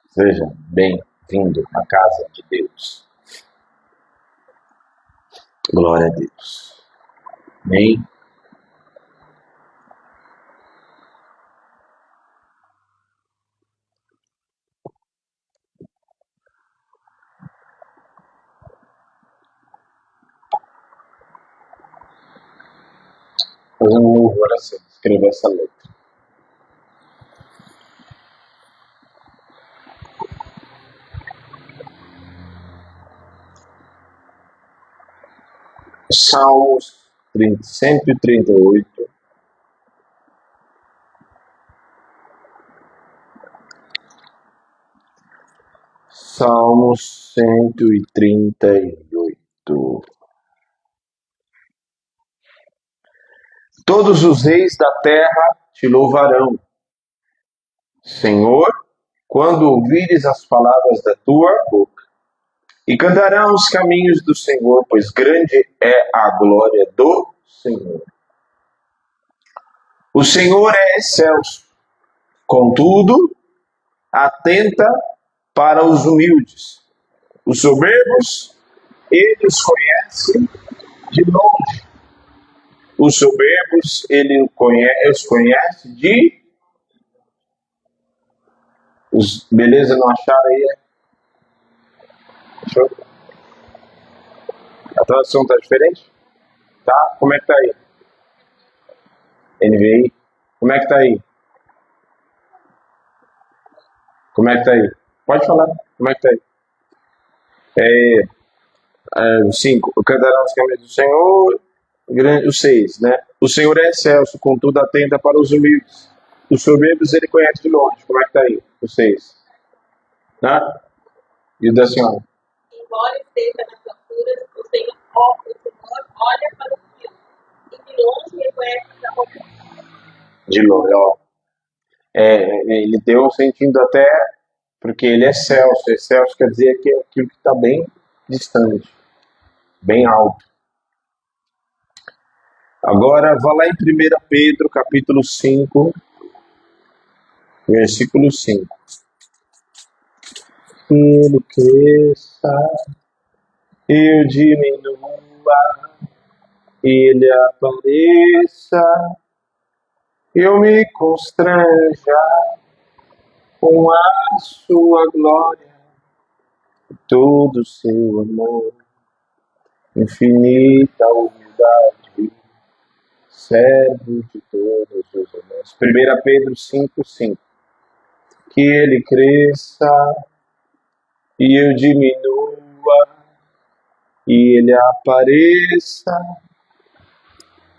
Seja bem-vindo à casa de Deus. Glória a Deus. Amém. Fazer uma oração, escrever essa letra. Salmos 138. Salmos 138. Todos os reis da terra te louvarão, Senhor, quando ouvires as palavras da tua boca. E cantarão os caminhos do Senhor, pois grande é a glória do Senhor. O Senhor é excelso, contudo, atenta para os humildes. Os soberbos, ele os conhece de longe. Os soberbos, ele os conhece de... Beleza, não acharam aí? Show. A tradução está diferente? Tá? Como é que tá aí? NVI? Como é que tá aí? Como é que tá aí? Pode falar. Como é que tá aí? 5. Cantarão os caminhos do Senhor. O 6, né? O Senhor é excelso, contudo atenta para os humildes. Os soberbos ele conhece de longe. Como é que tá aí? O 6. Né? E o da senhora? Embora esteja nas alturas, o Senhor olha para os humildes. E de longe reconhece os arrogantes. De longe, ó. Ele deu um sentido até, porque ele é excelso. Excelso quer dizer que é aquilo que está bem distante, bem alto. Agora, vá lá em 1 Pedro, capítulo 5, versículo 5. Que ele cresça, eu diminua, ele apareça, eu me constranja com a sua glória, todo o seu amor, infinita humildade, servo de todos os homens. 1 Pedro 5:5. Que ele cresça e eu diminua, e ele apareça,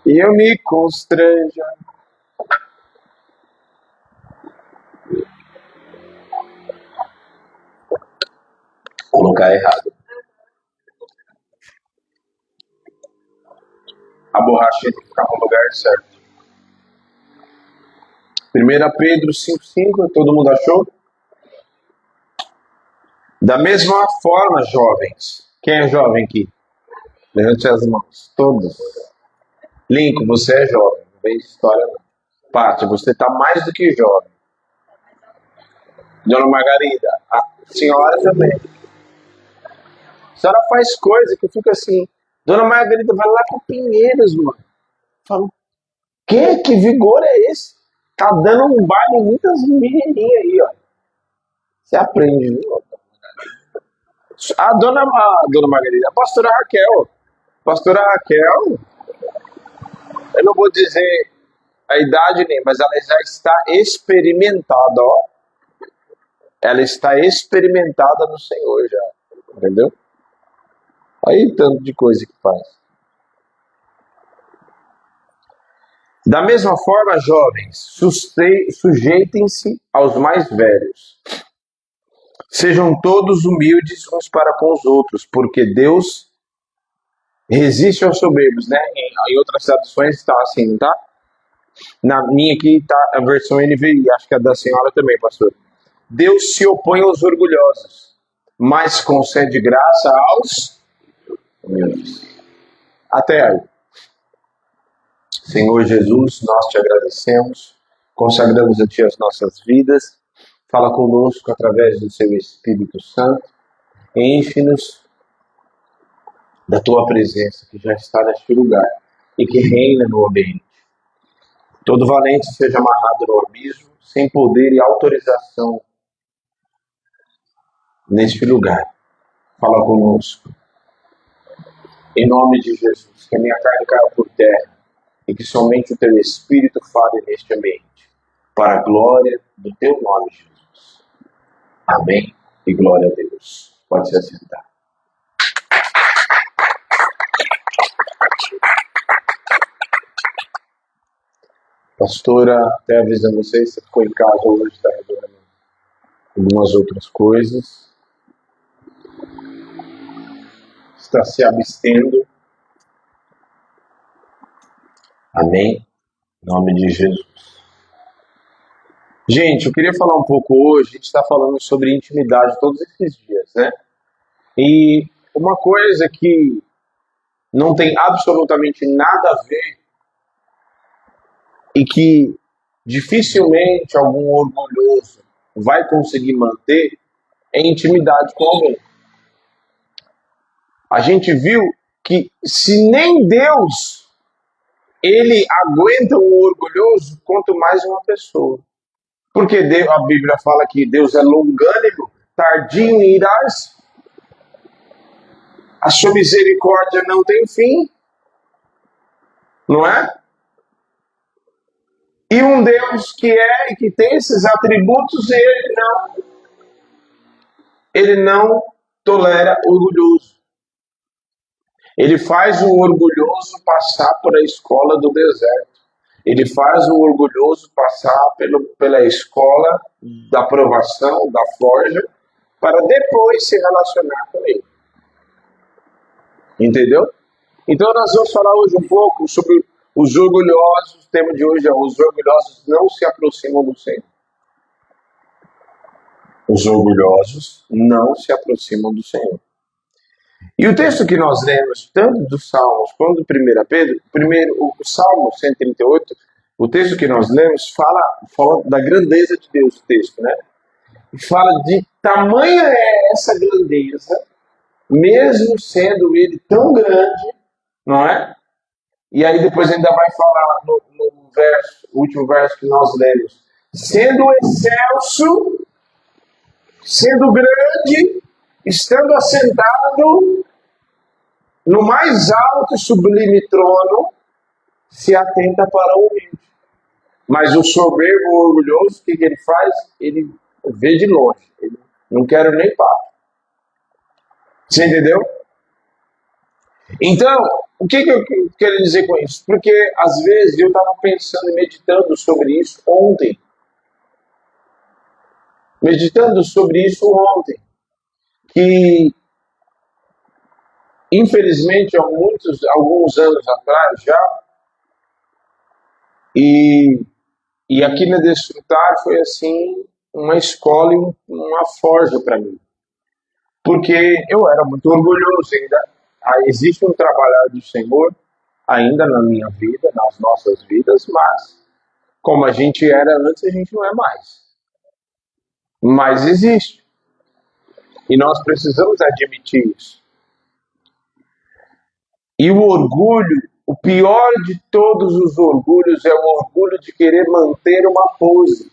e eu me constranja. Vou colocar errado. A borracha tem que ficar no lugar certo. 1 Pedro 5:5, todo mundo achou? Da mesma forma, jovens. Quem é jovem aqui? Levante as mãos. Todos. Lincoln, você é jovem. Não vem de história não. Pátio, você está mais do que jovem. Dona Margarida, a senhora também. A senhora faz coisa que eu fico assim. Dona Margarida, vai lá com Pinheiros, mano. Falo, que vigor é esse? Tá dando um baile em muitas menininhas aí, ó. Você aprende, viu? A dona Margarida, a pastora Raquel. Pastora Raquel, eu não vou dizer a idade nem, mas ela já está experimentada, ó. Ela está experimentada no Senhor já. Entendeu? Aí tanto de coisa que faz. Da mesma forma, jovens, sujeitem-se aos mais velhos. Sejam todos humildes uns para com os outros, porque Deus resiste aos soberbos, né? Em outras traduções está assim, não tá? Na minha aqui está a versão NVI, acho que a da senhora também, pastor. Deus se opõe aos orgulhosos, mas concede graça aos humildes. Até aí. Senhor Jesus, nós te agradecemos, consagramos a Ti as nossas vidas, Fala conosco através do seu Espírito Santo. Enche-nos da tua presença que já está neste lugar e que reina no ambiente. Todo valente seja amarrado no abismo, sem poder e autorização neste lugar. Fala conosco. Em nome de Jesus, que a minha carne caia por terra e que somente o teu Espírito fale neste ambiente, para a glória do teu nome, Jesus. Amém e glória a Deus. Pode se assentar. Pastora, até avisando vocês, você ficou em casa hoje, está resolvendo algumas outras coisas. Está se abstendo. Amém? Em nome de Jesus. Gente, eu queria falar um pouco hoje, a gente está falando sobre intimidade todos esses dias, né? E uma coisa que não tem absolutamente nada a ver e que dificilmente algum orgulhoso vai conseguir manter é intimidade com alguém. A gente viu que se nem Deus ele aguenta um orgulhoso, quanto mais uma pessoa. Porque a Bíblia fala que Deus é longânimo, tardio em irar-se, a sua misericórdia não tem fim, não é? E um Deus que é e que tem esses atributos, ele não tolera orgulhoso. Ele faz o orgulhoso passar por a escola do deserto. Ele faz o orgulhoso passar pela escola da provação, da forja, para depois se relacionar com ele. Entendeu? Então nós vamos falar hoje um pouco sobre os orgulhosos. O tema de hoje é: os orgulhosos não se aproximam do Senhor. Os orgulhosos não se aproximam do Senhor. E o texto que nós lemos, tanto dos Salmos quanto do 1 Pedro, o Salmo 138, o texto que nós lemos fala da grandeza de Deus, o texto, né? E fala de tamanha é essa grandeza, mesmo sendo ele tão grande, não é? E aí depois ainda vai falar no último verso que nós lemos, sendo excelso, sendo grande, estando assentado no mais alto e sublime trono, se atenta para o humilde. Mas o soberbo, o orgulhoso, o que ele faz? Ele vê de longe. Ele não quer nem papo. Você entendeu? Então, o que eu quero dizer com isso? Porque, às vezes, eu estava pensando e meditando sobre isso ontem. Que, infelizmente, há alguns anos atrás já, e aqui na Desfrutar foi assim uma escola e uma forja para mim. Porque eu era muito orgulhoso ainda. Existe um trabalhar do Senhor ainda na minha vida, nas nossas vidas, mas como a gente era antes, a gente não é mais. Mas existe. E nós precisamos admitir isso. E o orgulho, o pior de todos os orgulhos é o orgulho de querer manter uma pose.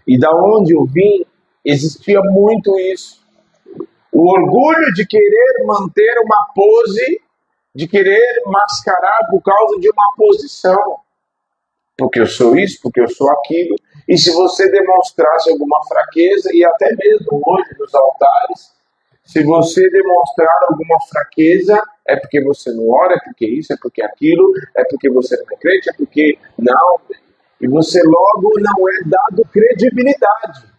E da onde eu vim, existia muito isso. O orgulho de querer manter uma pose, de querer mascarar por causa de uma posição. Porque eu sou isso, porque eu sou aquilo. E se você demonstrasse alguma fraqueza, e até mesmo hoje nos altares, se você demonstrar alguma fraqueza, é porque você não ora, é porque isso, é porque aquilo, é porque você não é crente, é porque não. E você logo não é dado credibilidade.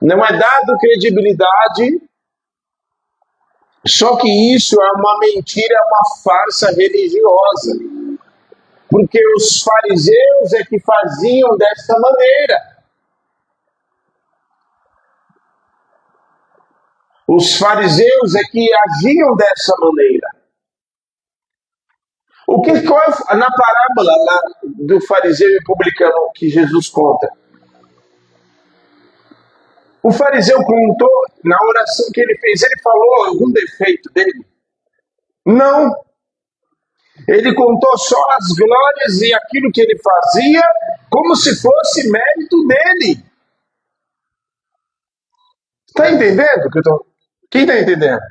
Não é dado credibilidade, só que isso é uma mentira, é uma farsa religiosa. Porque os fariseus é que faziam dessa maneira. Os fariseus é que agiam dessa maneira. Na parábola lá do fariseu e publicano que Jesus conta? O fariseu contou, na oração que ele fez, ele falou algum defeito dele? Não. Ele contou só as glórias e aquilo que ele fazia, como se fosse mérito dele. Está entendendo? Quem está entendendo?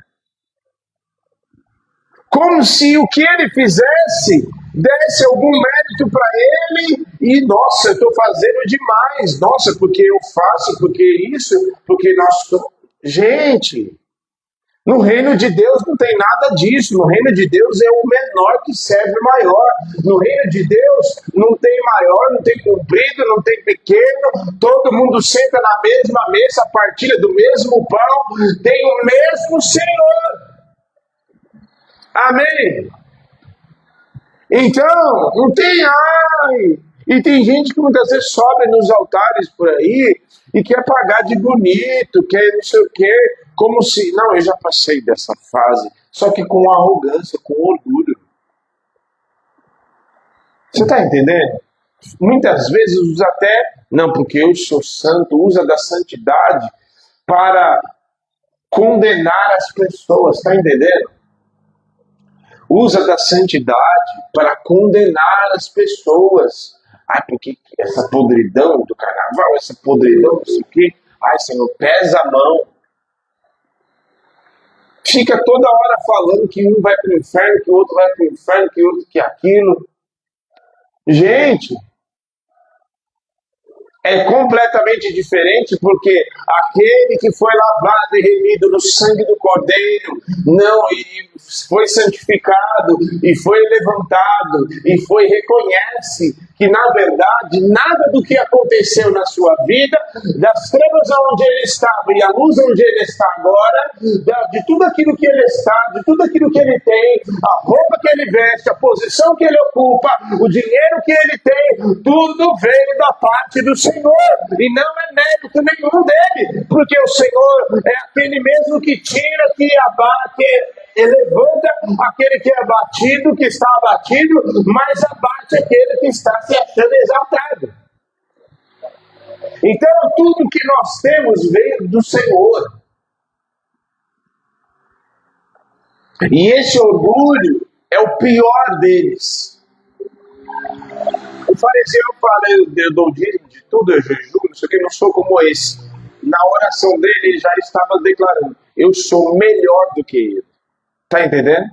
Como se o que ele fizesse desse algum mérito para ele e, nossa, eu estou fazendo demais, nossa, porque eu faço, porque isso, porque nós... Gente, no reino de Deus não tem nada disso, no reino de Deus é o menor que serve o maior, no reino de Deus não tem maior, não tem comprido, não tem pequeno, todo mundo senta na mesma mesa, partilha do mesmo pão, tem o mesmo Senhor. Amém? Então, não tem ai. E tem gente que muitas vezes sobe nos altares por aí e quer pagar de bonito, quer não sei o quê, como se... Não, eu já passei dessa fase, só que com arrogância, com orgulho. Você está entendendo? Muitas vezes usa até, não, porque eu sou santo, usa da santidade para condenar as pessoas, está entendendo? Usa da santidade para condenar as pessoas. Ai, porque essa podridão do carnaval, essa podridão, não sei o quê. Ai, Senhor, pesa a mão. Fica toda hora falando que um vai para o inferno, que o outro vai para o inferno, que o outro que aquilo. Gente, é completamente diferente, porque aquele que foi lavado e remido no sangue do Cordeiro, não, e foi santificado, e foi levantado, e reconhece que, na verdade, nada do que aconteceu na sua vida, das trevas onde ele estava e a luz onde ele está agora, de tudo aquilo que ele está, de tudo aquilo que ele tem, a roupa que ele veste, a posição que ele ocupa, o dinheiro que ele tem, tudo veio da parte do Senhor, e não é mérito nenhum dele, porque o Senhor é aquele mesmo que tira, que abate, que levanta aquele que é abatido, que está abatido, mas abate aquele que está se achando exaltado. Então tudo que nós temos veio do Senhor. E esse orgulho é o pior deles. O fariseu fala, eu dou dízimo de tudo, eu jejum, não sei o que, não sou como esse. Na oração dele, ele já estava declarando, eu sou melhor do que ele. Está entendendo?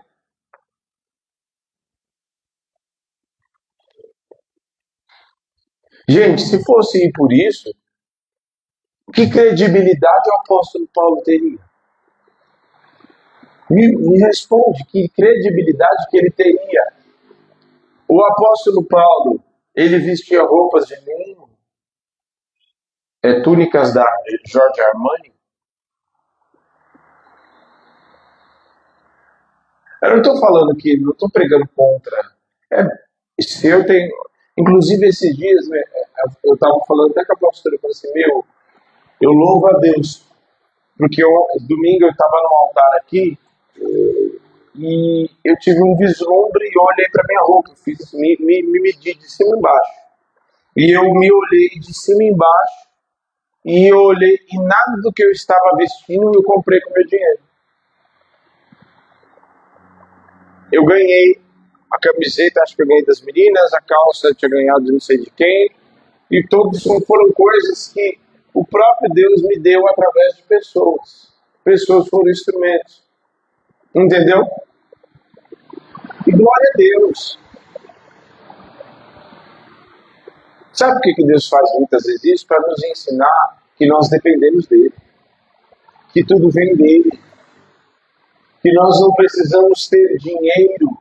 Gente, se fosse ir por isso, que credibilidade o apóstolo Paulo teria? Me responde, que credibilidade que ele teria? O apóstolo Paulo, ele vestia roupas de linho, túnicas da Giorgio Armani. Eu não estou falando que, não estou pregando contra. Se eu tenho, inclusive esses dias, né, eu estava falando até com a pastora, eu falei assim, eu louvo a Deus, porque domingo eu estava no altar aqui, e eu tive um vislumbre e olhei para minha roupa, me medi de cima e embaixo. E eu me olhei de cima e embaixo, e eu olhei, e nada do que eu estava vestindo eu comprei com meu dinheiro. Eu ganhei a camiseta, acho que eu ganhei das meninas, a calça eu tinha ganhado de não sei de quem, e todos foram coisas que o próprio Deus me deu através de pessoas. Pessoas foram instrumentos. Entendeu? E glória a Deus. Sabe por que Deus faz muitas vezes isso? Para nos ensinar que nós dependemos dele. Que tudo vem dele. Que nós não precisamos ter dinheiro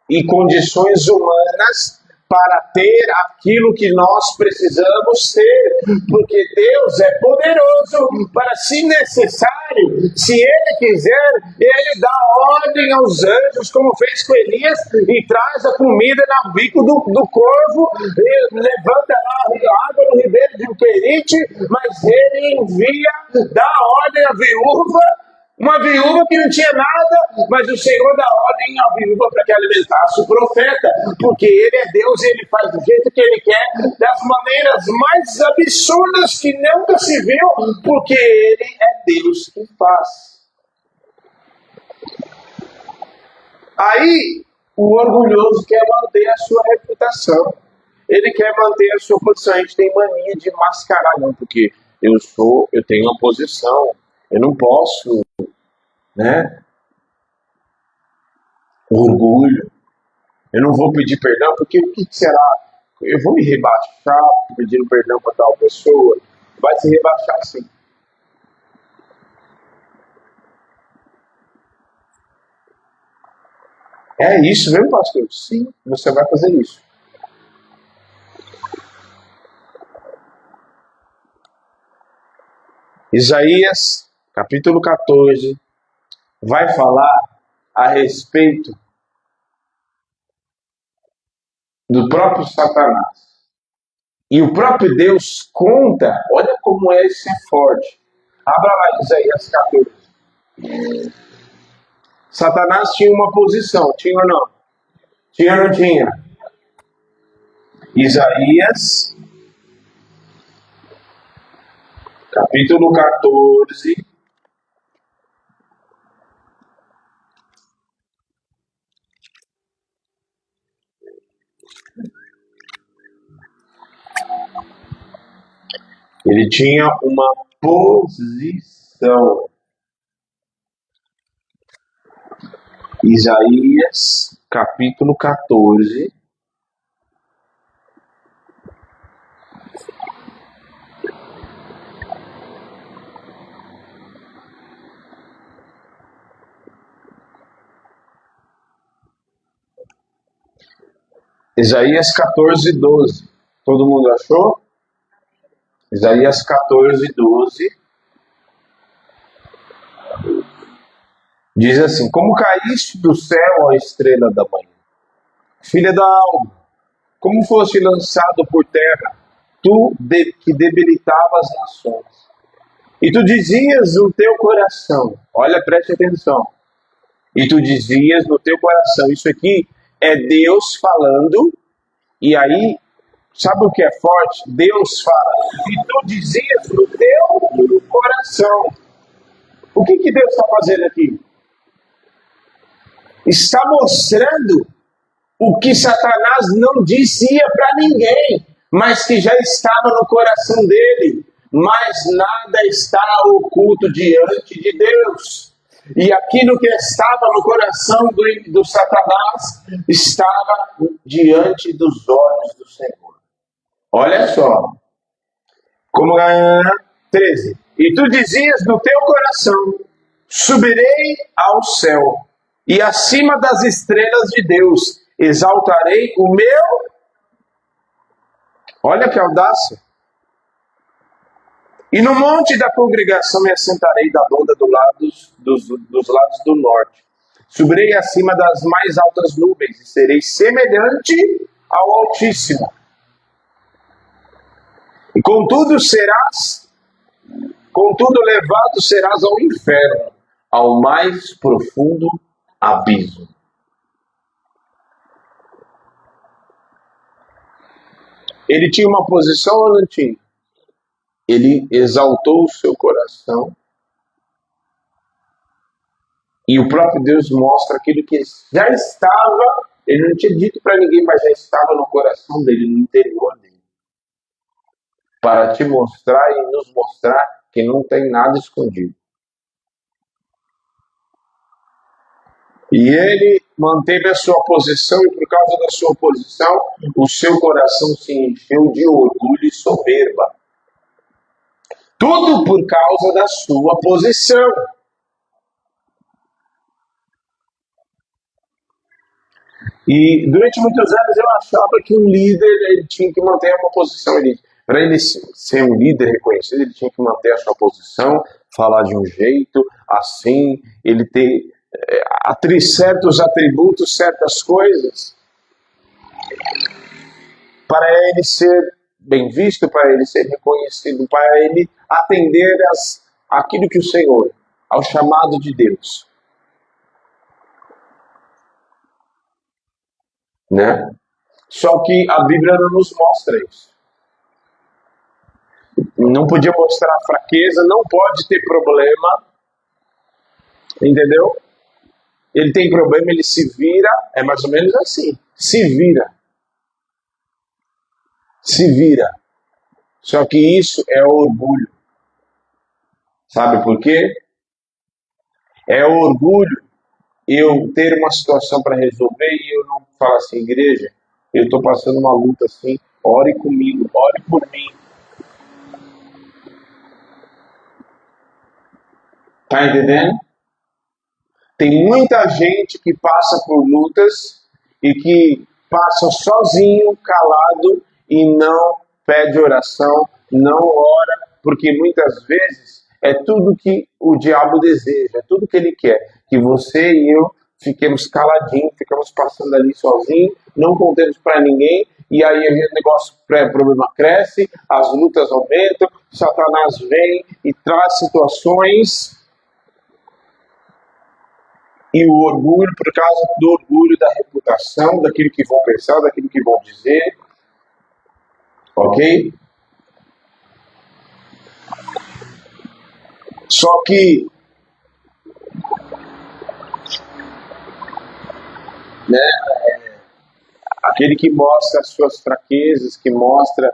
e condições humanas para ter aquilo que nós precisamos ter, porque Deus é poderoso para, se necessário, se Ele quiser, Ele dá ordem aos anjos, como fez com Elias, e traz a comida no bico do corvo, e levanta lá a água no ribeiro de um perite, mas Ele envia, dá ordem à viúva, Uma viúva que não tinha nada, mas o Senhor dá ordem à viúva para que alimentasse o profeta, porque ele é Deus e ele faz do jeito que ele quer, das maneiras mais absurdas que nunca se viu, porque ele é Deus que faz. Aí, o orgulhoso quer manter a sua reputação. Ele quer manter a sua posição. A gente tem mania de mascarar, não, porque eu tenho uma posição, eu não posso, né? Orgulho. Eu não vou pedir perdão, porque o que será? Eu vou me rebaixar pedindo perdão para tal pessoa? Vai se rebaixar sim. É isso mesmo, pastor? Sim, você vai fazer isso. Isaías, capítulo 14, vai falar a respeito do próprio Satanás. E o próprio Deus conta, olha como esse é forte. Abra lá Isaías 14. Satanás tinha uma posição, tinha ou não? Tinha ou não tinha? Isaías, capítulo 14. Ele tinha uma posição. Isaías, capítulo 14. Isaías 14, 12. Todo mundo achou? Isaías 14, 12. Diz assim: como caíste do céu, a estrela da manhã, filha da alva, como foste lançado por terra, que debilitava as nações. E tu dizias no teu coração, olha, preste atenção. E tu dizias no teu coração, isso aqui é Deus falando, e aí, sabe o que é forte? Deus fala, e tu dizias no teu coração. O que Deus está fazendo aqui? Está mostrando o que Satanás não dizia para ninguém, mas que já estava no coração dele. Mas nada está oculto diante de Deus. E aquilo que estava no coração do Satanás estava diante dos olhos do Senhor. Olha só. Como 13. E tu dizias no teu coração: subirei ao céu, e acima das estrelas de Deus exaltarei o meu. Olha que audácia. E no monte da congregação me assentarei da onda dos lados do norte. Subirei acima das mais altas nuvens e serei semelhante ao Altíssimo. E contudo levado serás ao inferno, ao mais profundo abismo. Ele tinha uma posição ou não tinha? Ele exaltou o seu coração. E o próprio Deus mostra aquilo que já estava, ele não tinha dito para ninguém, mas já estava no coração dele, no interior dele. Para te mostrar e nos mostrar que não tem nada escondido. E ele manteve a sua posição, e por causa da sua posição, o seu coração se encheu de orgulho e soberba. Tudo por causa da sua posição. E durante muitos anos eu achava que um líder ele tinha que manter uma posição. Para ele ser um líder reconhecido, ele tinha que manter a sua posição, falar de um jeito, assim, ele ter certos atributos, certas coisas, para ele ser bem visto, para ele ser reconhecido, para ele atender aquilo que o Senhor ao chamado de Deus, né? Só que a Bíblia não nos mostra isso. Não podia mostrar fraqueza, não pode ter problema, entendeu? Ele tem problema, ele se vira, é mais ou menos assim, se vira. Se vira. Só que isso é orgulho. Sabe por quê? É orgulho eu ter uma situação para resolver e eu não falar assim, igreja, eu estou passando uma luta assim, ore comigo, ore por mim. Tá entendendo? Tem muita gente que passa por lutas e que passa sozinho, calado e não pede oração, não ora, porque muitas vezes é tudo que o diabo deseja, é tudo que ele quer, que você e eu fiquemos caladinhos, ficamos passando ali sozinhos, não contemos para ninguém, e aí o negócio, o problema cresce, as lutas aumentam, Satanás vem e traz situações. E o orgulho, por causa do orgulho da reputação, daquilo que vão pensar, daquilo que vão dizer. Ok? Só que, né, aquele que mostra as suas fraquezas, que mostra,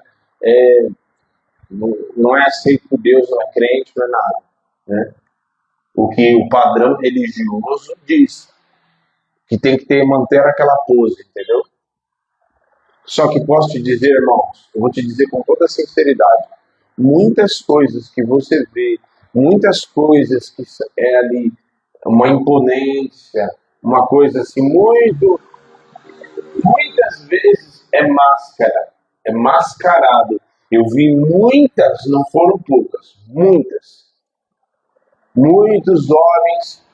não é aceito por Deus, não é crente, não é nada. Né? O que o padrão religioso diz. Que tem que manter aquela pose, entendeu? Só que posso te dizer, irmãos, eu vou te dizer com toda sinceridade, muitas coisas que você vê, muitas coisas que é ali uma imponência, uma coisa assim, muitas vezes é máscara, é mascarado. Eu vi muitas, não foram poucas, muitos homens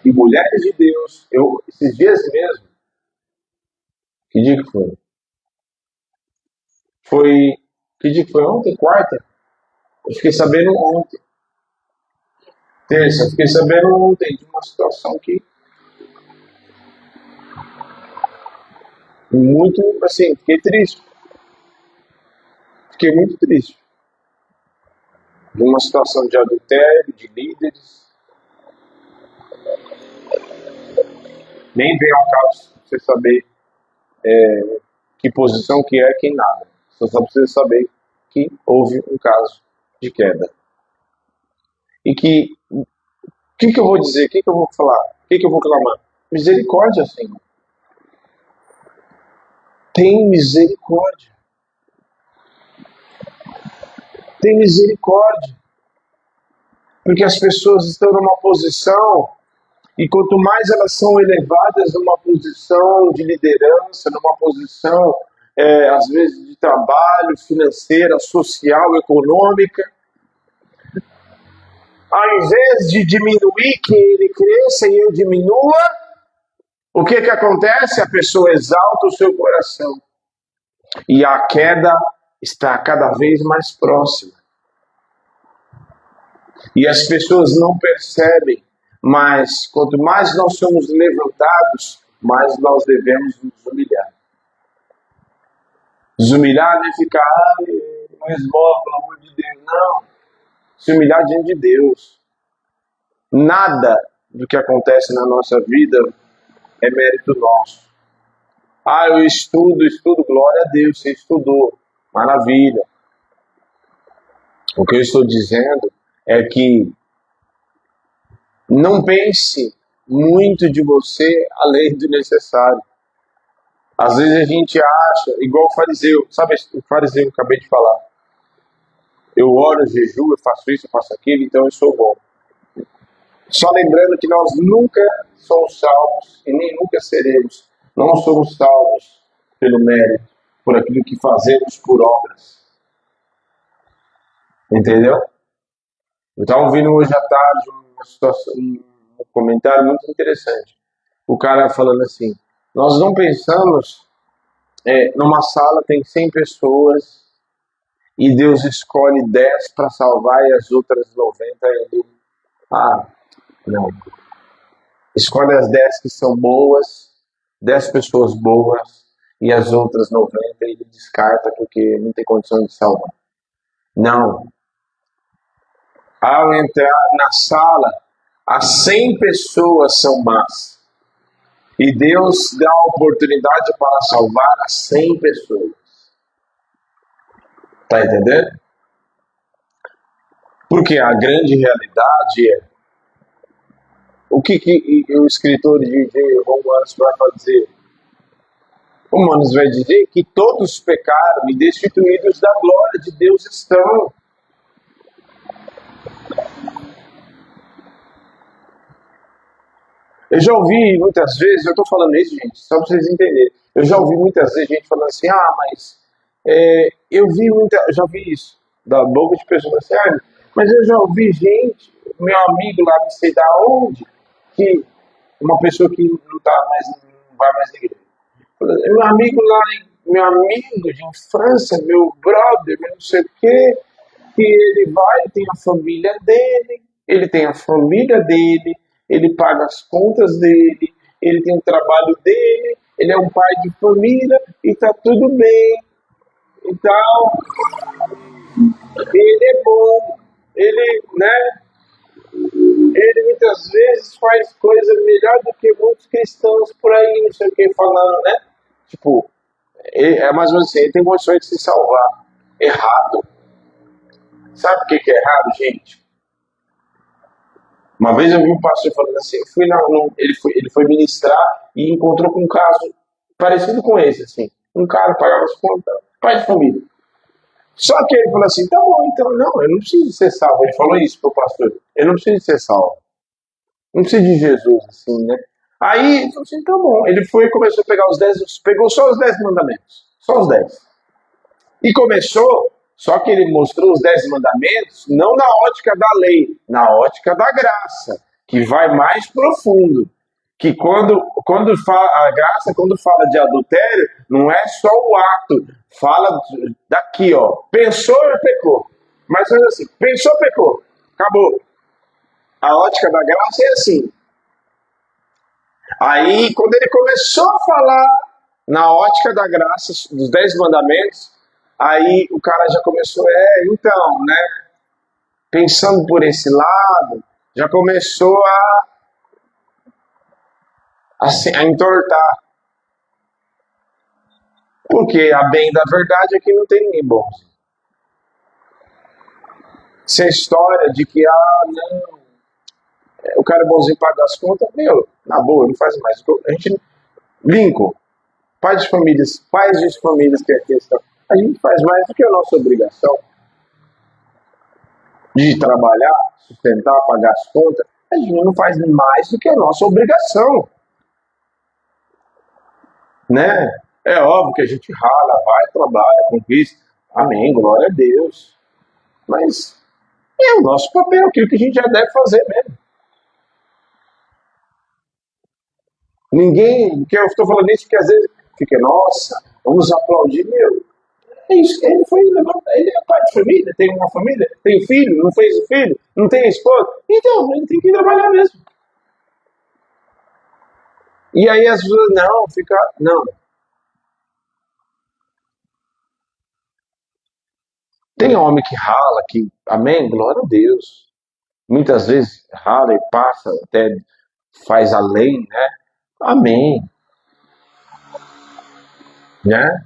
e mulheres de Deus, esses dias mesmo, que dia que foi? Que dia que foi ontem? Quarta? Eu fiquei sabendo ontem. Terça, eu fiquei sabendo ontem de uma situação que muito, assim, fiquei triste. Fiquei muito triste. De uma situação de adultério, de líderes. Nem vem ao caso você saber que posição que é, quem nada. Você só precisa saber que houve um caso de queda. E que, o que eu vou dizer? O que eu vou falar? O que eu vou clamar? Misericórdia, Senhor. Tem misericórdia. Tem misericórdia. Porque as pessoas estão numa posição, e quanto mais elas são elevadas numa posição de liderança, numa posição, às vezes, de trabalho, financeira, social, econômica, ao invés de diminuir, que ele cresça e eu diminua, o que acontece? A pessoa exalta o seu coração. E a queda está cada vez mais próxima. E as pessoas não percebem, mas quanto mais nós somos levantados, mais nós devemos nos humilhar. Desumilhar não é ficar, não esmola, pelo amor de Deus. Não. Se humilhar diante de Deus. Nada do que acontece na nossa vida é mérito nosso. Eu estudo, glória a Deus, você estudou. Maravilha. O que eu estou dizendo é que não pense muito de você além do necessário. Às vezes a gente acha, igual o fariseu, sabe o fariseu que eu acabei de falar? Eu oro, eu jejuo, eu faço isso, eu faço aquilo, então eu sou bom. Só lembrando que nós nunca somos salvos e nem nunca seremos. Não somos salvos pelo mérito, por aquilo que fazemos por obras. Entendeu? Eu estava ouvindo hoje à tarde um comentário muito interessante. O cara falando assim, nós não pensamos, numa sala tem 100 pessoas e Deus escolhe 10 para salvar e as outras 90 ele Ah, não. Escolhe as 10 que são boas, 10 pessoas boas, e as outras 90 ele descarta porque não tem condição de salvar. Não. Ao entrar na sala, as 100 pessoas são más. E Deus dá a oportunidade para salvar as 100 pessoas. Tá entendendo? Porque a grande realidade é o que o escritor de Romanos vai dizer? Romanos vai dizer que todos pecaram e destituídos da glória de Deus estão. Eu já ouvi muitas vezes, eu estou falando isso, gente, só para vocês entenderem. Eu já ouvi muitas vezes gente falando assim, mas eu já vi isso, da boca de pessoas assim, mas eu já ouvi gente, meu amigo lá, não sei da onde, que uma pessoa que não tá mais, não vai mais na igreja. Meu amigo lá, meu amigo de infância, meu brother, não sei o quê, que ele vai, tem a família dele, ele tem a família dele, ele paga as contas dele, ele tem o trabalho dele, ele é um pai de família e tá tudo bem. Então, ele é bom, ele, né? Ele muitas vezes faz coisa melhor do que muitos cristãos por aí, não sei o que, falando, né? Tipo, é mais ou menos assim, ele tem condições de se salvar. Errado. Sabe o que é errado, gente? Uma vez eu vi um pastor falando assim, ele foi ministrar e encontrou com um caso parecido com esse, assim. Um cara pagava as contas, pai de família. Só que ele falou assim, tá bom, então, não, eu não preciso ser salvo. Ele falou isso pro pastor, eu não preciso ser salvo. Não preciso de Jesus, assim, né? Aí ele falou assim, tá bom. Ele foi e começou a pegar os 10, pegou só os 10 mandamentos. Só os 10. E começou, só que ele mostrou os 10 mandamentos, não na ótica da lei, na ótica da graça, que vai mais profundo. Que quando fala, a graça, quando fala de adultério, não é só o ato, fala daqui, ó. Pensou e pecou. Mas é assim, pensou, pecou. Acabou. A ótica da graça é assim. Aí, quando ele começou a falar na ótica da graça, dos 10 mandamentos, aí o cara já começou, então, né? Pensando por esse lado, já começou a entortar. Porque a bem da verdade é que não tem ninguém bom. Essa história de que, não, o cara é bonzinho paga as contas, meu, na boa, não faz mais. A gente, Lincoln, pais de famílias que é a questão, a gente faz mais do que a nossa obrigação de trabalhar, sustentar, pagar as contas, a gente não faz mais do que a nossa obrigação. Né? É óbvio que a gente rala, vai, trabalha, conquista. Amém, glória a Deus. Mas é o nosso papel, aquilo que a gente já deve fazer mesmo. Ninguém, que eu estou falando isso porque às vezes fica, nossa, vamos aplaudir, meu. É isso, ele é pai de família, tem uma família, tem filho, não fez filho, não tem esposa. Então, ele tem que trabalhar mesmo. E aí as pessoas, não. Tem homem que rala, que, amém, glória a Deus. Muitas vezes rala e passa, até faz a lei, né? Amém. Né?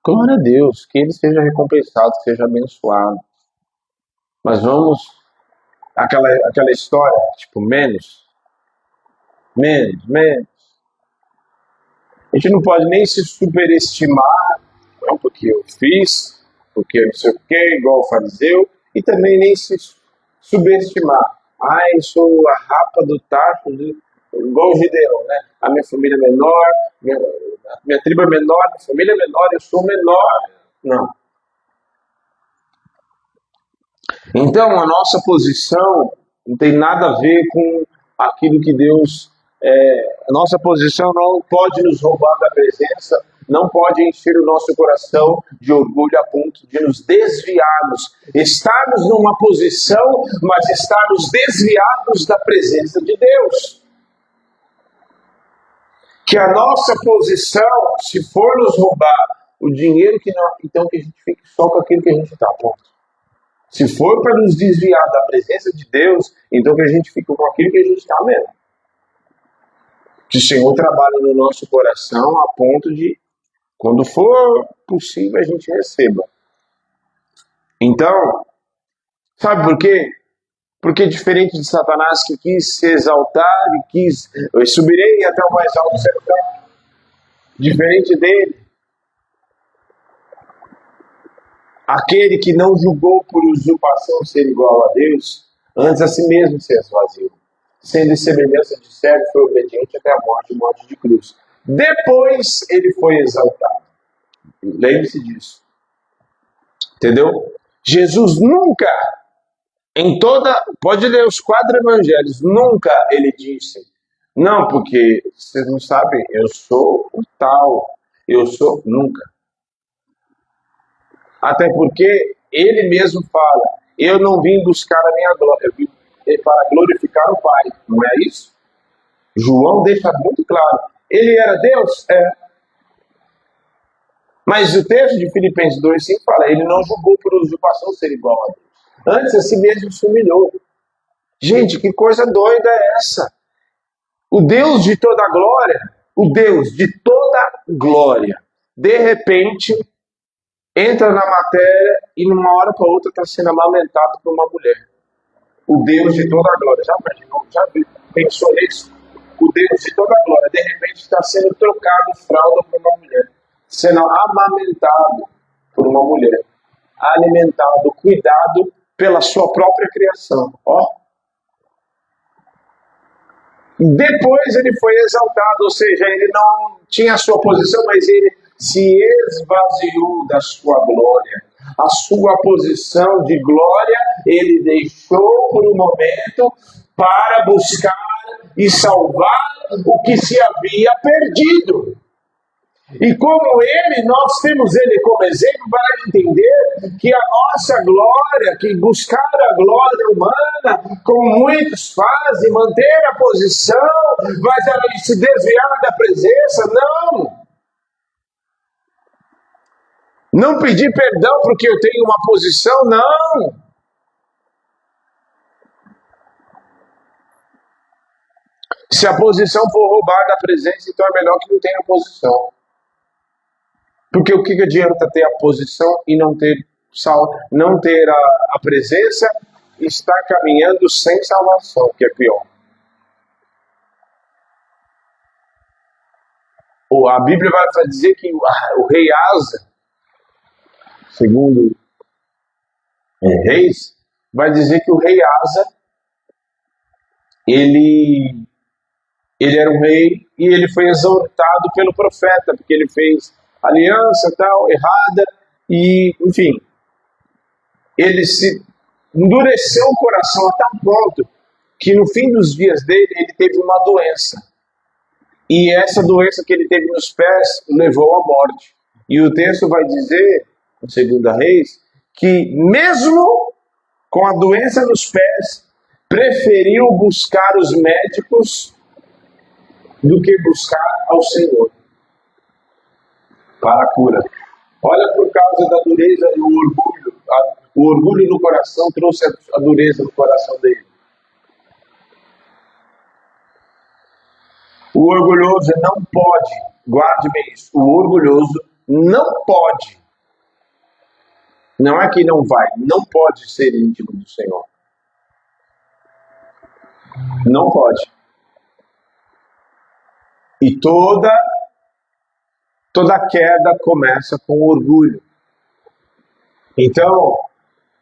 Glória a Deus, que ele seja recompensado, que seja abençoado. Mas vamos, aquela história, tipo, menos. A gente não pode nem se superestimar, não, porque eu fiz, porque eu não sei o que, igual o fariseu, e também nem se subestimar. Eu sou a rapa do tacho, igual o Gideão, né? A minha família é menor, minha tribo é menor, minha família é menor, eu sou menor. Não. Então, a nossa posição não tem nada a ver com aquilo que Deus... a nossa posição não pode nos roubar da presença não pode encher o nosso coração de orgulho a ponto de nos desviarmos, estarmos numa posição, mas estarmos desviados da presença de Deus. Que a nossa posição, se for nos roubar o dinheiro, que não, então que a gente fique só com aquilo que a gente está, ponto. Se for para nos desviar da presença de Deus, então que a gente fique com aquilo que a gente está mesmo. Que o Senhor trabalhe no nosso coração a ponto de, quando for possível, a gente receba. Então, sabe por quê? Porque diferente de Satanás, que quis se exaltar e quis, eu subirei até o mais alto sertão, diferente dele, aquele que não julgou por usurpação ser igual a Deus, antes a si mesmo se esvaziou, sendo em semelhança de servo, foi obediente até a morte de cruz. Depois ele foi exaltado. Lembre-se disso. Entendeu? Jesus nunca, pode ler os 4 evangelhos, nunca ele disse, não, porque vocês não sabem, eu sou o tal, nunca. Até porque ele mesmo fala, eu não vim buscar a minha glória, eu vim para glorificar o Pai, não é isso? João deixa muito claro, ele era Deus? É. Mas o texto de Filipenses 2,5 fala, ele não julgou por usurpação ser igual a Deus. Antes a si mesmo se humilhou. Gente, que coisa doida é essa? O Deus de toda glória, de repente, entra na matéria e numa hora para outra está sendo amamentado por uma mulher. O Deus de toda a glória. Já imaginou? Já pensou nisso? O Deus de toda a glória, de repente, está sendo trocado fralda por uma mulher. Sendo amamentado por uma mulher. Alimentado, cuidado pela sua própria criação. Ó. Depois ele foi exaltado, ou seja, ele não tinha a sua posição, mas ele se esvaziou da sua glória. A sua posição de glória ele deixou por um momento para buscar e salvar o que se havia perdido. E como ele, nós temos ele como exemplo para entender que a nossa glória, que buscar a glória humana, como muitos fazem, manter a posição, mas ela se desviar da presença, não. Não pedir perdão porque eu tenho uma posição, não. Se a posição for roubar da presença, então é melhor que não tenha posição. Porque o que adianta ter a posição e não ter a presença e estar caminhando sem salvação, que é pior. A Bíblia vai dizer que o rei Asa, segundo Reis, vai dizer que o rei Asa, ele era um rei e ele foi exaltado pelo profeta, porque ele fez aliança tal, errada, e, enfim, ele se endureceu o coração a tal ponto que no fim dos dias dele, ele teve uma doença. E essa doença que ele teve nos pés levou à morte. E o texto vai dizer, em 2 Reis, que mesmo com a doença nos pés, preferiu buscar os médicos do que buscar ao Senhor para a cura. Olha, por causa da dureza e o orgulho. O orgulho no coração trouxe a dureza no coração dele. O orgulhoso não pode, guarde bem isso, o orgulhoso não pode, não é que não vai, não pode ser íntimo do Senhor. Não pode. E toda queda começa com orgulho. Então,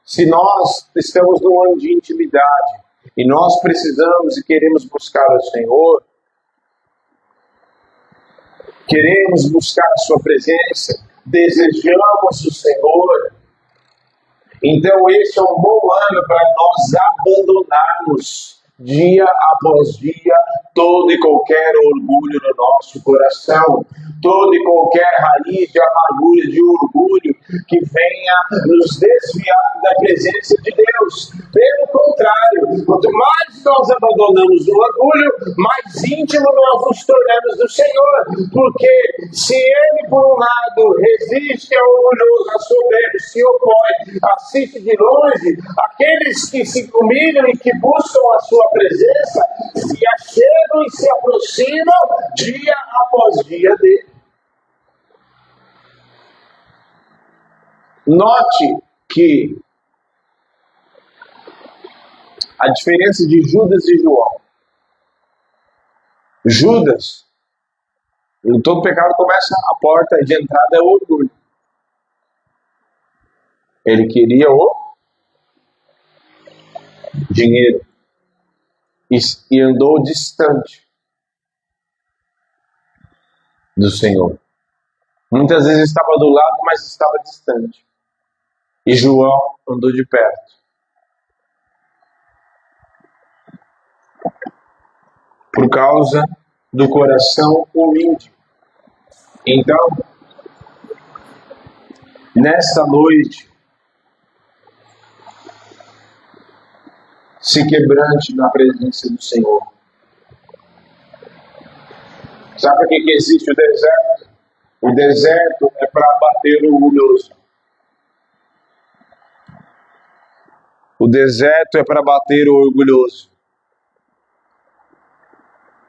se nós estamos num ano de intimidade e nós precisamos e queremos buscar o Senhor, queremos buscar a sua presença, desejamos o Senhor, então esse é um bom ano para nós abandonarmos dia após dia todo e qualquer orgulho no nosso coração, toda e qualquer raiz de amargura, de orgulho, que venha nos desviar da presença de Deus. Pelo contrário, quanto mais nós abandonamos o orgulho, mais íntimo nós nos tornamos do Senhor. Porque se Ele, por um lado, resiste ao orgulhoso, a soberbo, se opõe, assiste de longe, aqueles que se humilham e que buscam a sua presença, se achegam e se aproximam dia após dia dele. Note que a diferença de Judas e João. Judas, em todo pecado começa, a porta de entrada é o orgulho. Ele queria o dinheiro e andou distante do Senhor. Muitas vezes estava do lado, mas estava distante. E João andou de perto. Por causa do coração humilde. Então, nesta noite, se quebrante na presença do Senhor. Sabe por que existe o deserto? O deserto é para abater o orgulhoso. O deserto é para bater o orgulhoso.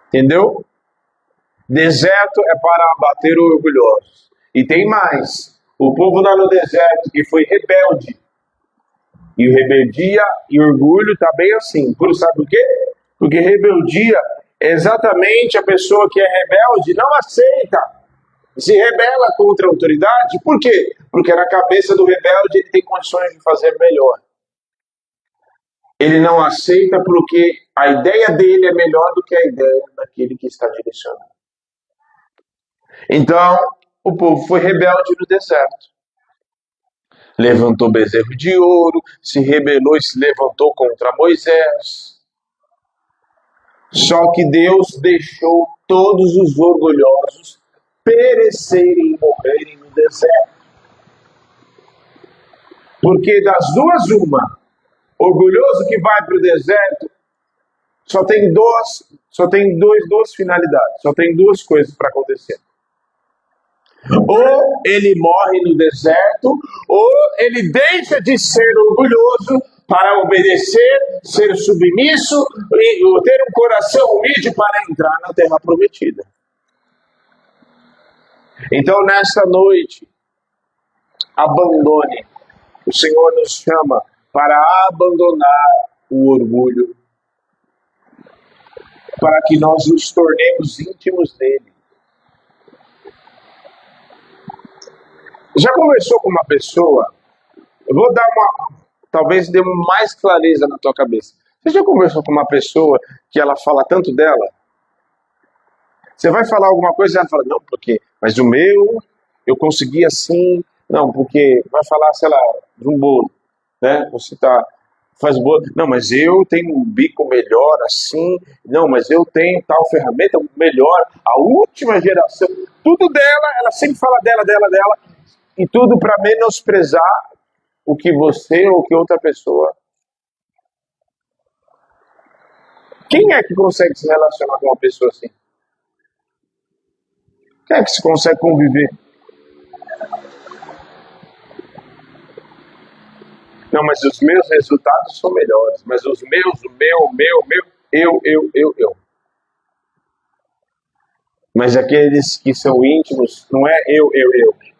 Entendeu? Deserto é para abater o orgulhoso. E tem mais. O povo lá no deserto que foi rebelde. E rebeldia e orgulho está bem assim. Por sabe por quê? Porque rebeldia é exatamente a pessoa que é rebelde não aceita. Se rebela contra a autoridade. Por quê? Porque na cabeça do rebelde ele tem condições de fazer melhor. Ele não aceita porque a ideia dele é melhor do que a ideia daquele que está direcionando. Então, o povo foi rebelde no deserto. Levantou bezerro de ouro, se rebelou e se levantou contra Moisés. Só que Deus deixou todos os orgulhosos perecerem e morrerem no deserto. Porque das duas, uma. Orgulhoso que vai para o deserto só tem duas finalidades, só tem duas coisas para acontecer. Ou ele morre no deserto, ou ele deixa de ser orgulhoso para obedecer, ser submisso e ter um coração humilde para entrar na terra prometida. Então, nesta noite, abandone. O Senhor nos chama para abandonar o orgulho, para que nós nos tornemos íntimos dele. Já conversou com uma pessoa? Eu vou dar talvez dê mais clareza na tua cabeça. Você já conversou com uma pessoa que ela fala tanto dela? Você vai falar alguma coisa e ela fala, não, porque, mas o meu, eu consegui assim, não, porque vai falar, sei lá, de um bolo, né? Você faz bolo, não, mas eu tenho um bico melhor assim, não, mas eu tenho tal ferramenta melhor, a última geração, tudo dela, ela sempre fala dela, e tudo para menosprezar o que você ou que outra pessoa. Quem é que consegue se relacionar com uma pessoa assim? Quem é que se consegue conviver? Não, mas os meus resultados são melhores. Mas os meus, eu. Mas aqueles que são íntimos, não é eu.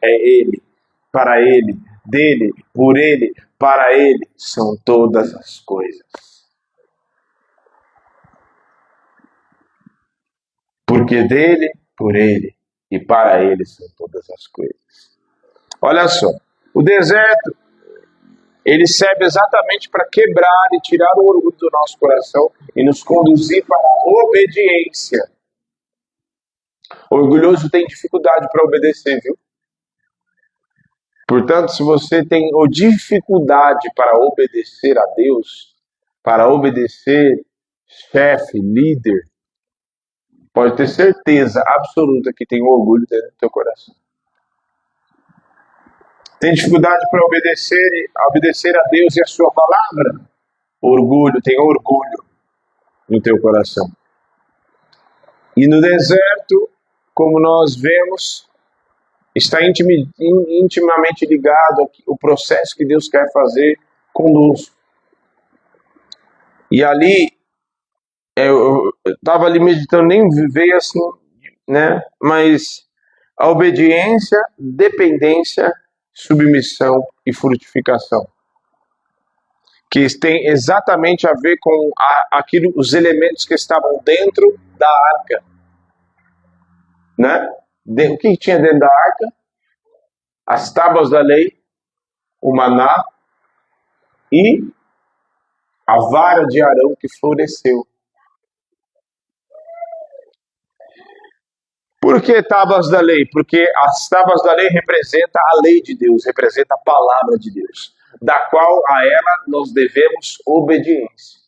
É ele, para ele, dele, por ele, para ele. São todas as coisas. Porque dele, por ele e para ele são todas as coisas. Olha só, o deserto, ele serve exatamente para quebrar e tirar o orgulho do nosso coração e nos conduzir para a obediência. O orgulhoso tem dificuldade para obedecer, viu? Portanto, se você tem dificuldade para obedecer a Deus, para obedecer chefe, líder, Pode ter certeza absoluta que tem orgulho dentro do teu coração. Tem dificuldade para obedecer a Deus e a sua palavra? Orgulho, tem orgulho no teu coração. E no deserto, como nós vemos, está intimamente ligado ao processo que Deus quer fazer conosco. E ali, eu estava ali meditando, nem veio assim, né? Mas a obediência, dependência, submissão e frutificação, que tem exatamente a ver com os elementos que estavam dentro da arca, né? O que tinha dentro da arca? As tábuas da lei, o maná e a vara de Arão que floresceu. Por que tábuas da lei? Porque as tábuas da lei representam a lei de Deus, representa a palavra de Deus, da qual a ela nós devemos obediência.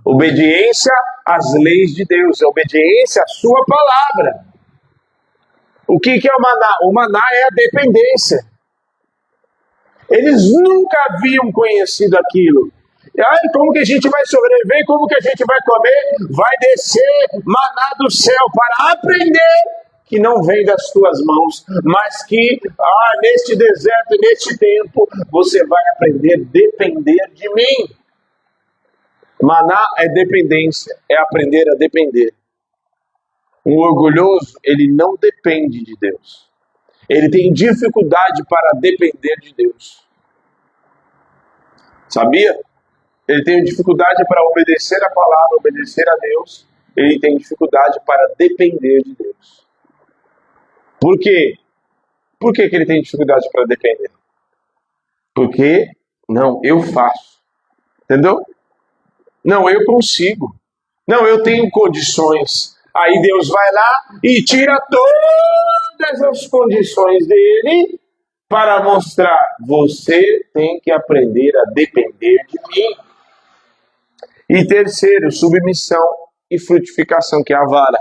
Obediência às leis de Deus, obediência à sua palavra. O que é o maná? O maná é a dependência. Eles nunca haviam conhecido aquilo. Ai, como que a gente vai sobreviver? Como que a gente vai comer? Vai descer maná do céu para aprender que não vem das tuas mãos, mas que neste deserto, neste tempo, você vai aprender a depender de mim. Maná é dependência, é aprender a depender. Um orgulhoso, ele não depende de Deus. Ele tem dificuldade para depender de Deus. Sabia? Ele tem dificuldade para obedecer a palavra, obedecer a Deus. Ele tem dificuldade para depender de Deus. Por quê? Por que ele tem dificuldade para depender? Porque, não, eu faço. Entendeu? Não, eu consigo. Não, eu tenho condições. Aí Deus vai lá e tira todas as condições dele para mostrar, você tem que aprender a depender de mim. E terceiro, submissão e frutificação, que é a vara.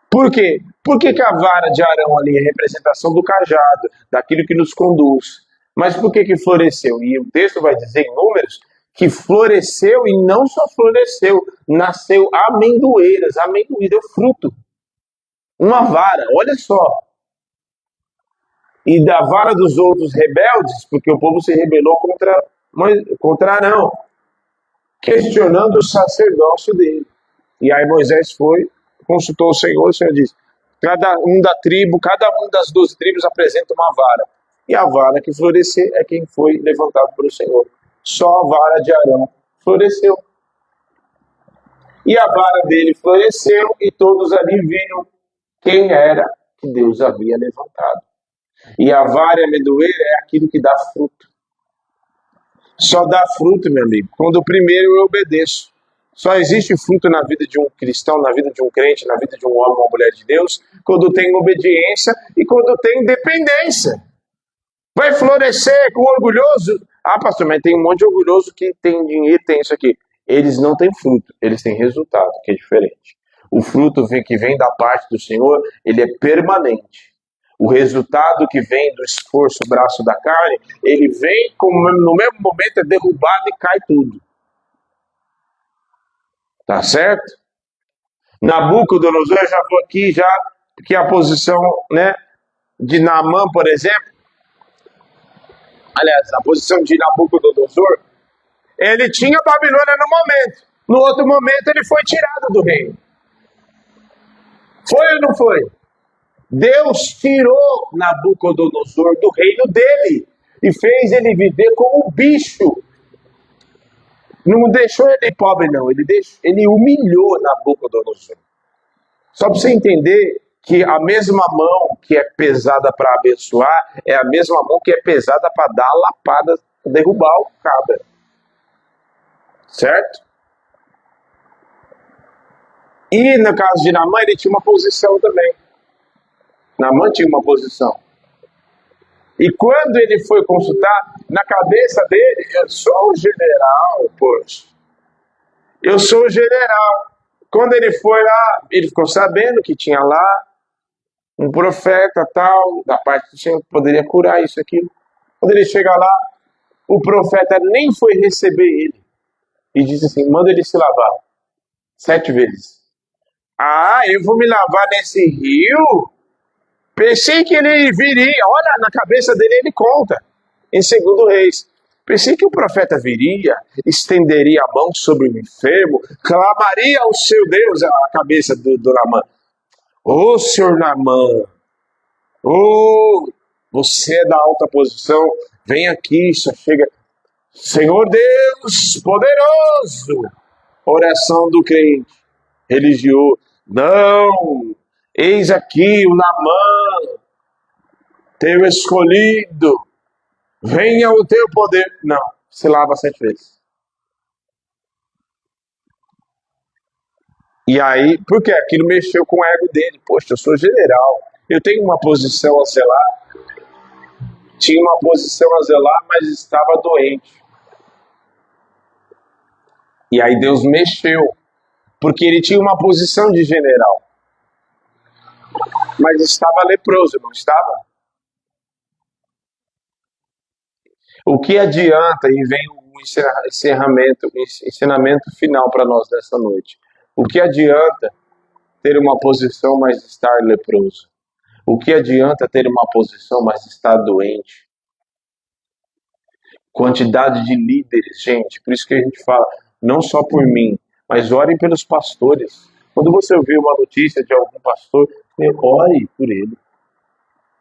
Por quê? Por que a vara de Arão ali é a representação do cajado, daquilo que nos conduz? Mas por que floresceu? E o texto vai dizer em Números que floresceu e não só floresceu, nasceu amendoeiras, amendoim deu fruto. Uma vara, olha só. E da vara dos outros rebeldes, porque o povo se rebelou contra Arão, questionando o sacerdócio dele. E aí Moisés foi, consultou o Senhor disse, cada um da tribo, cada uma das 12 tribos apresenta uma vara. E a vara que florescer é quem foi levantado pelo Senhor. Só a vara de Arão floresceu. E a vara dele floresceu e todos ali viram quem era que Deus havia levantado. E a vara e a amendoeira é aquilo que dá fruto. Só dá fruto, meu amigo, quando primeiro eu obedeço. Só existe fruto na vida de um cristão, na vida de um crente, na vida de um homem ou uma mulher de Deus, quando tem obediência e quando tem dependência. Vai florescer com orgulhoso? Ah, pastor, mas tem um monte de orgulhoso que tem dinheiro, tem isso aqui. Eles não têm fruto, eles têm resultado, que é diferente. O fruto que vem da parte do Senhor, ele é permanente. O resultado que vem do esforço, braço da carne, ele vem, no mesmo momento é derrubado e cai tudo. Tá certo? Nabucodonosor, já vou aqui, que a posição, né, de Naamã, por exemplo, aliás, a posição de Nabucodonosor, ele tinha Babilônia no momento. No outro momento ele foi tirado do reino. Foi ou não foi? Deus tirou Nabucodonosor do reino dele e fez ele viver como um bicho. Não deixou ele pobre, não. Ele humilhou Nabucodonosor. Só para você entender que a mesma mão que é pesada para abençoar é a mesma mão que é pesada para dar a lapada, derrubar o cabra. Certo? E no caso de Naamã, ele tinha uma posição também. Naamã tinha uma posição. E quando ele foi consultar, na cabeça dele, eu sou o general, poxa. Eu sou o general. Quando ele foi lá, ele ficou sabendo que tinha lá um profeta tal, da parte do Senhor, que poderia curar isso, aquilo. Quando ele chega lá, o profeta nem foi receber ele. E disse assim, manda ele se lavar 7 vezes. Ah, eu vou me lavar nesse rio? Pensei que ele viria. Olha, na cabeça dele ele conta. Em 2 Reis. Pensei que o profeta viria, estenderia a mão sobre o enfermo, clamaria ao seu Deus, a cabeça do Naamã. Ô, senhor Naamã, ô, você é da alta posição, vem aqui, só chega. Senhor Deus poderoso, oração do crente religioso. Não, eis aqui o Naamã, teu escolhido, venha o teu poder. Não, se lava 7 vezes. E aí, porque aquilo mexeu com o ego dele. Poxa, eu sou general, eu tenho uma posição a zelar. Tinha uma posição a zelar, mas estava doente. E aí Deus mexeu, porque ele tinha uma posição de general, mas estava leproso, não estava? O que adianta, e vem o ensinamento final para nós nessa noite. O que adianta ter uma posição, mas estar leproso? O que adianta ter uma posição, mas estar doente? Quantidade de líderes, gente, por isso que a gente fala, não só por mim, mas orem pelos pastores. Quando você ouvir uma notícia de algum pastor, ore por ele.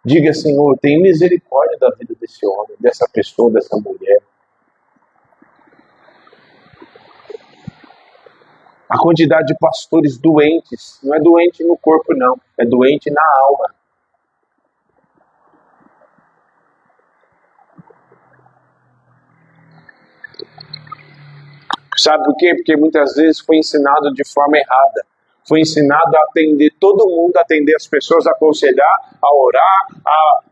Diga, Senhor, tem misericórdia da vida desse homem, dessa pessoa, dessa mulher. A quantidade de pastores doentes, não é doente no corpo não, é doente na alma. Sabe por quê? Porque muitas vezes foi ensinado de forma errada. Foi ensinado a atender todo mundo, a atender as pessoas, a aconselhar, a orar, a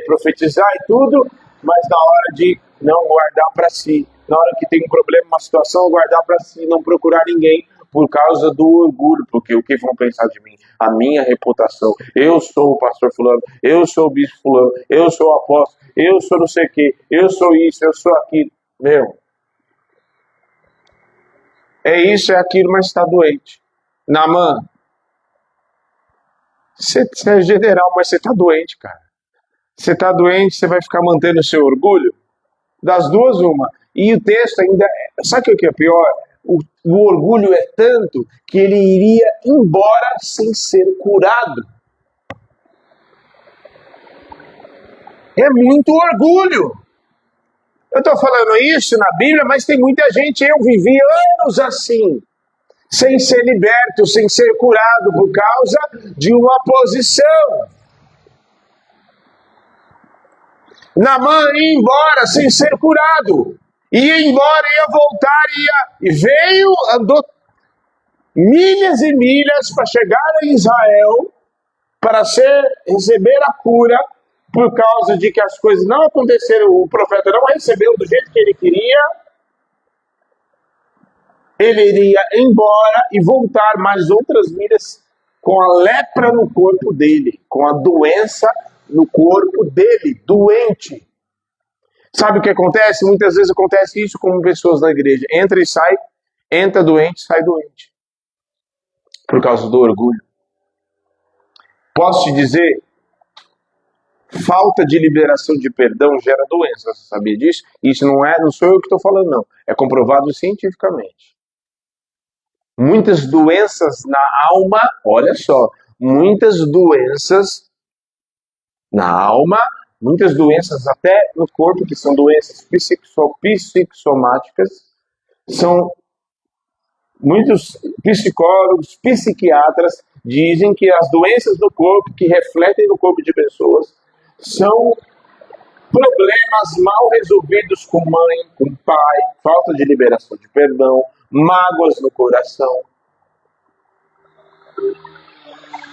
profetizar e tudo, mas na hora de não guardar para si. Na hora que tem um problema, uma situação, guardar para si, não procurar ninguém por causa do orgulho, porque o que vão pensar de mim? A minha reputação. Eu sou o pastor fulano, eu sou o bispo fulano, eu sou o apóstolo, eu sou não sei o quê, eu sou isso, eu sou aquilo. Meu, é isso, é aquilo, mas está doente. Naamã, você é general, mas você está doente, cara. Você está doente, você vai ficar mantendo o seu orgulho? Das duas, uma. E o texto ainda... Sabe o que é pior? O orgulho é tanto que ele iria embora sem ser curado. É muito orgulho. Eu estou falando isso na Bíblia, mas tem muita gente, eu vivi anos assim, sem ser liberto, sem ser curado por causa de uma posição. Naamã ia embora sem ser curado. Ia embora, ia voltar, e veio, andou milhas e milhas para chegar em Israel, para receber a cura, por causa de que as coisas não aconteceram, o profeta não recebeu do jeito que ele queria. Ele iria embora e voltar mais outras milhas com a lepra no corpo dele, com a doença no corpo dele, doente. Sabe o que acontece? Muitas vezes acontece isso com pessoas da igreja. Entra e sai, entra doente, sai doente. Por causa do orgulho. Posso te dizer, falta de liberação de perdão gera doença, você sabia disso? Isso não sou eu que estou falando, não. É comprovado cientificamente. Muitas doenças na alma, olha só, muitas doenças na alma, muitas doenças até no corpo, que são doenças psicossomáticas, são muitos psicólogos, psiquiatras dizem que as doenças do corpo, que refletem no corpo de pessoas, são problemas mal resolvidos com mãe, com pai, falta de liberação de perdão, mágoas no coração.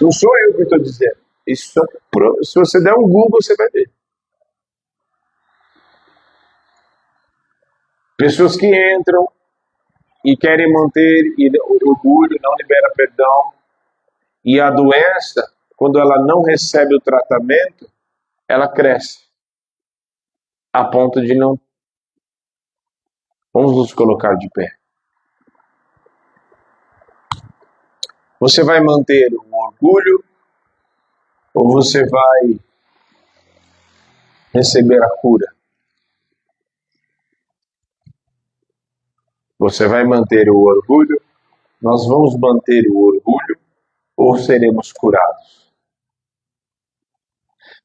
Não sou eu que estou dizendo. Isso, se você der um Google, você vai ver. Pessoas que entram e querem manter, e o orgulho não libera perdão. E a doença, quando ela não recebe o tratamento, ela cresce a ponto de não. Vamos nos colocar de pé. Você vai manter o orgulho ou você vai receber a cura? Você vai manter o orgulho? Nós vamos manter o orgulho ou seremos curados?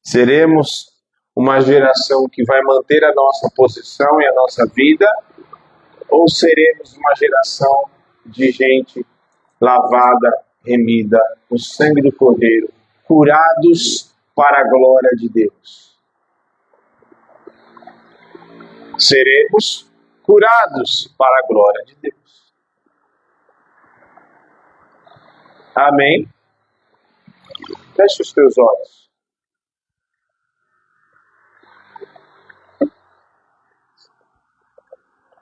Seremos uma geração que vai manter a nossa posição e a nossa vida? Ou seremos uma geração de gente lavada, remida, no sangue do Cordeiro, curados para a glória de Deus? Seremos curados para a glória de Deus. Amém? Feche os teus olhos.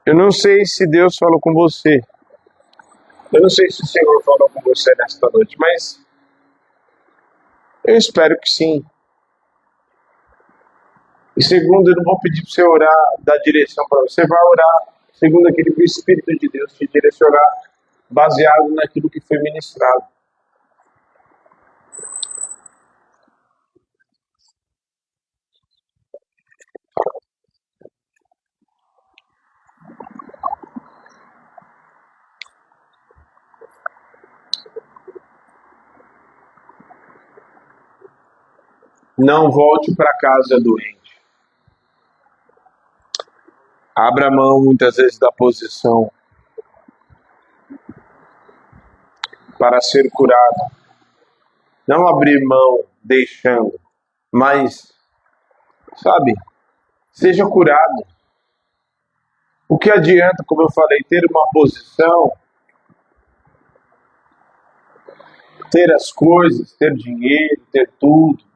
Eu não sei se Deus falou com você. Eu não sei se o Senhor falou com você nesta noite, mas eu espero que sim. E segundo, eu não vou pedir para você orar, dar direção para você. Vai orar segundo aquele que o Espírito de Deus te direcionar, baseado naquilo que foi ministrado. Não volte para casa doente. Abra mão muitas vezes da posição para ser curado. Não abrir mão deixando, mas, sabe, seja curado. O que adianta, como eu falei, ter uma posição, ter as coisas, ter dinheiro, ter tudo.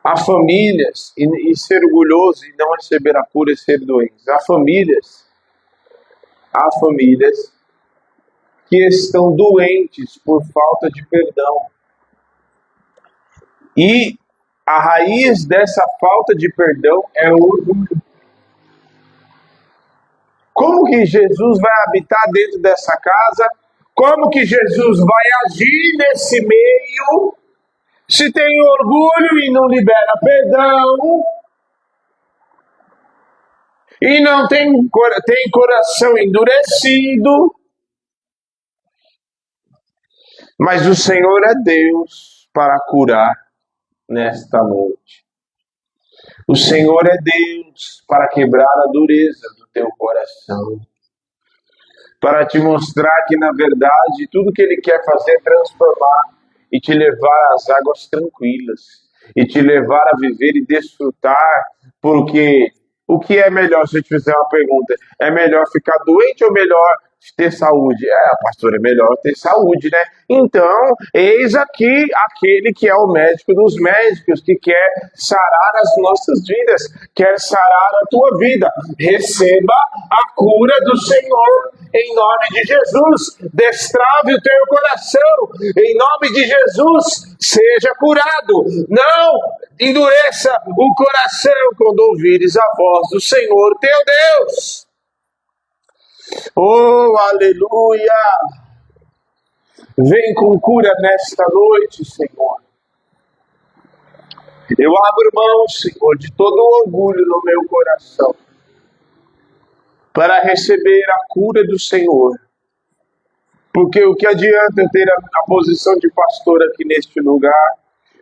Há famílias, e ser orgulhoso e não receber a cura e ser doentes. Há famílias que estão doentes por falta de perdão. E a raiz dessa falta de perdão é o orgulho. Como que Jesus vai habitar dentro dessa casa? Como que Jesus vai agir nesse meio? Se tem orgulho e não libera perdão, e não tem coração endurecido, mas o Senhor é Deus para curar nesta noite. O Senhor é Deus para quebrar a dureza do teu coração, para te mostrar que na verdade tudo que Ele quer fazer é transformar e te levar às águas tranquilas, e te levar a viver e desfrutar, porque o que é melhor, se eu te fizer uma pergunta, é melhor ficar doente ou melhor ter saúde? Pastor, é melhor ter saúde, né? Então, eis aqui aquele que é o médico dos médicos, que quer sarar as nossas vidas, quer sarar a tua vida. Receba a cura do Senhor, em nome de Jesus. Destrave o teu coração, em nome de Jesus. Seja curado. Não endureça o coração quando ouvires a voz do Senhor teu Deus. Oh, aleluia! Vem com cura nesta noite, Senhor. Eu abro mão, Senhor, de todo o orgulho no meu coração, para receber a cura do Senhor. Porque o que adianta eu ter a posição de pastor aqui neste lugar?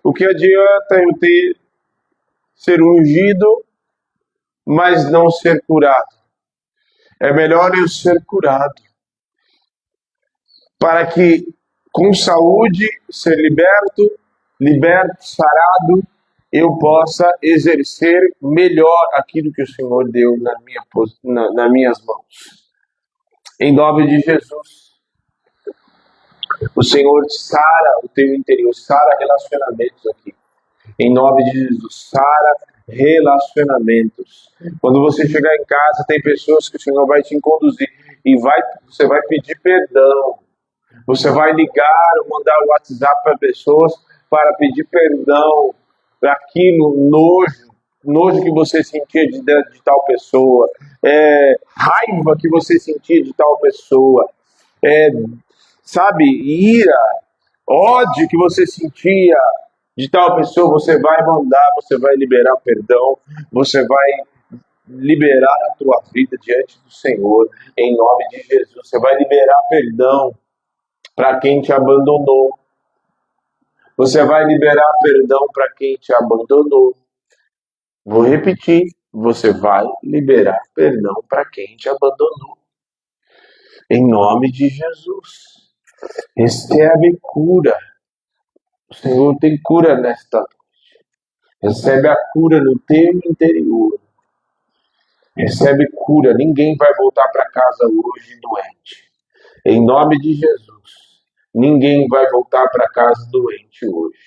O que adianta eu ser ungido, mas não ser curado? É melhor eu ser curado, para que com saúde, ser liberto, sarado, eu possa exercer melhor aquilo que o Senhor deu nas minhas mãos. Em nome de Jesus. O Senhor sara o teu interior, sara relacionamentos aqui. Em nome de Jesus, sara relacionamentos. Quando você chegar em casa, tem pessoas que o Senhor vai te conduzir e você vai pedir perdão. Você vai ligar ou mandar o WhatsApp para pessoas para pedir perdão daquilo, nojo que você sentia de tal pessoa, raiva que você sentia de tal pessoa, é, sabe, ira, ódio que você sentia de tal pessoa, você vai mandar, você vai liberar perdão, você vai liberar a tua vida diante do Senhor, em nome de Jesus. Você vai liberar perdão para quem te abandonou. Você vai liberar perdão para quem te abandonou. Vou repetir, você vai liberar perdão para quem te abandonou. Em nome de Jesus. Recebe cura. O Senhor tem cura nesta noite. Recebe a cura no teu interior. Recebe cura. Ninguém vai voltar para casa hoje doente. Em nome de Jesus. Ninguém vai voltar para casa doente hoje.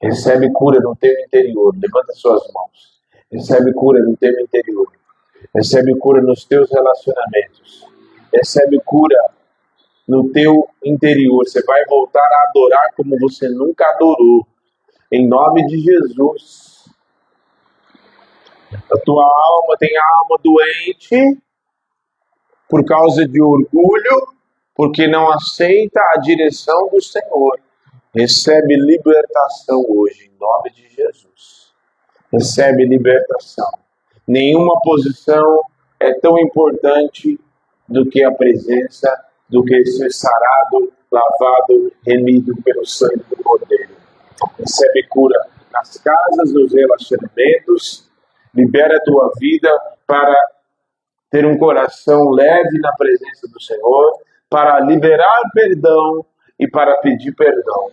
Recebe cura no teu interior. Levanta suas mãos. Recebe cura no teu interior. Recebe cura nos teus relacionamentos. Recebe cura no teu interior. Você vai voltar a adorar como você nunca adorou. Em nome de Jesus. A tua alma tem a alma doente por causa de orgulho, porque não aceita a direção do Senhor. Recebe libertação hoje, em nome de Jesus. Recebe libertação. Nenhuma posição é tão importante do que a presença, do que ser sarado, lavado, remido pelo sangue do Cordeiro. Recebe cura nas casas, nos relacionamentos. Libera a tua vida para ter um coração leve na presença do Senhor, para liberar perdão e para pedir perdão.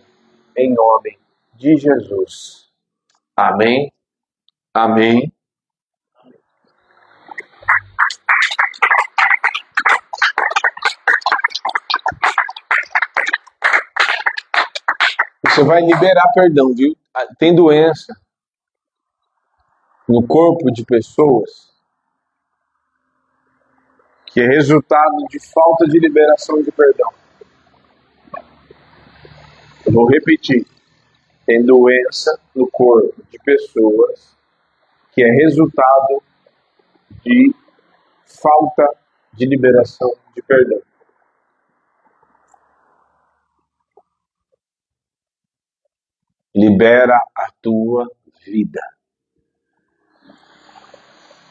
Em nome de Jesus. Amém. Amém. Você vai liberar perdão, viu? Tem doença no corpo de pessoas que é resultado de falta de liberação de perdão. Eu vou repetir. Tem doença no corpo de pessoas que é resultado de falta de liberação de perdão. Libera a tua vida.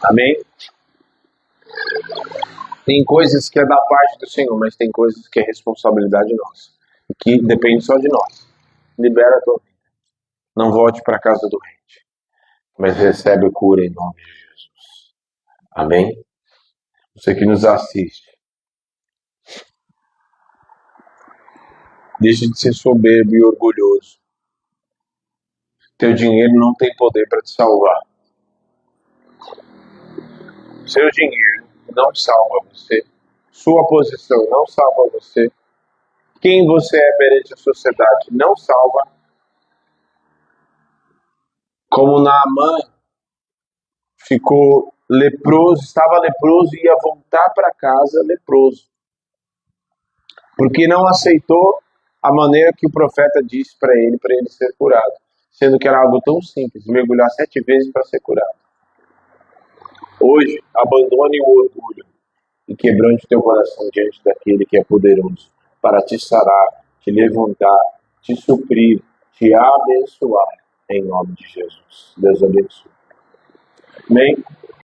Amém? Tem coisas que é da parte do Senhor, mas tem coisas que é responsabilidade nossa. E que depende só de nós. Libera a tua vida. Não volte para casa doente, mas recebe cura em nome de Jesus. Amém? Você que nos assiste, deixe de ser soberbo e orgulhoso. Teu dinheiro não tem poder para te salvar. Seu dinheiro não salva você. Sua posição não salva você. Quem você é perante a sociedade não salva. Como Naamã ficou leproso, estava leproso e ia voltar para casa leproso. Porque não aceitou a maneira que o profeta disse para ele ser curado. Sendo que era algo tão simples, mergulhar 7 vezes para ser curado. Hoje, abandone o orgulho e quebrante teu coração diante daquele que é poderoso para te sarar, te levantar, te suprir, te abençoar, em nome de Jesus. Deus abençoe. Amém?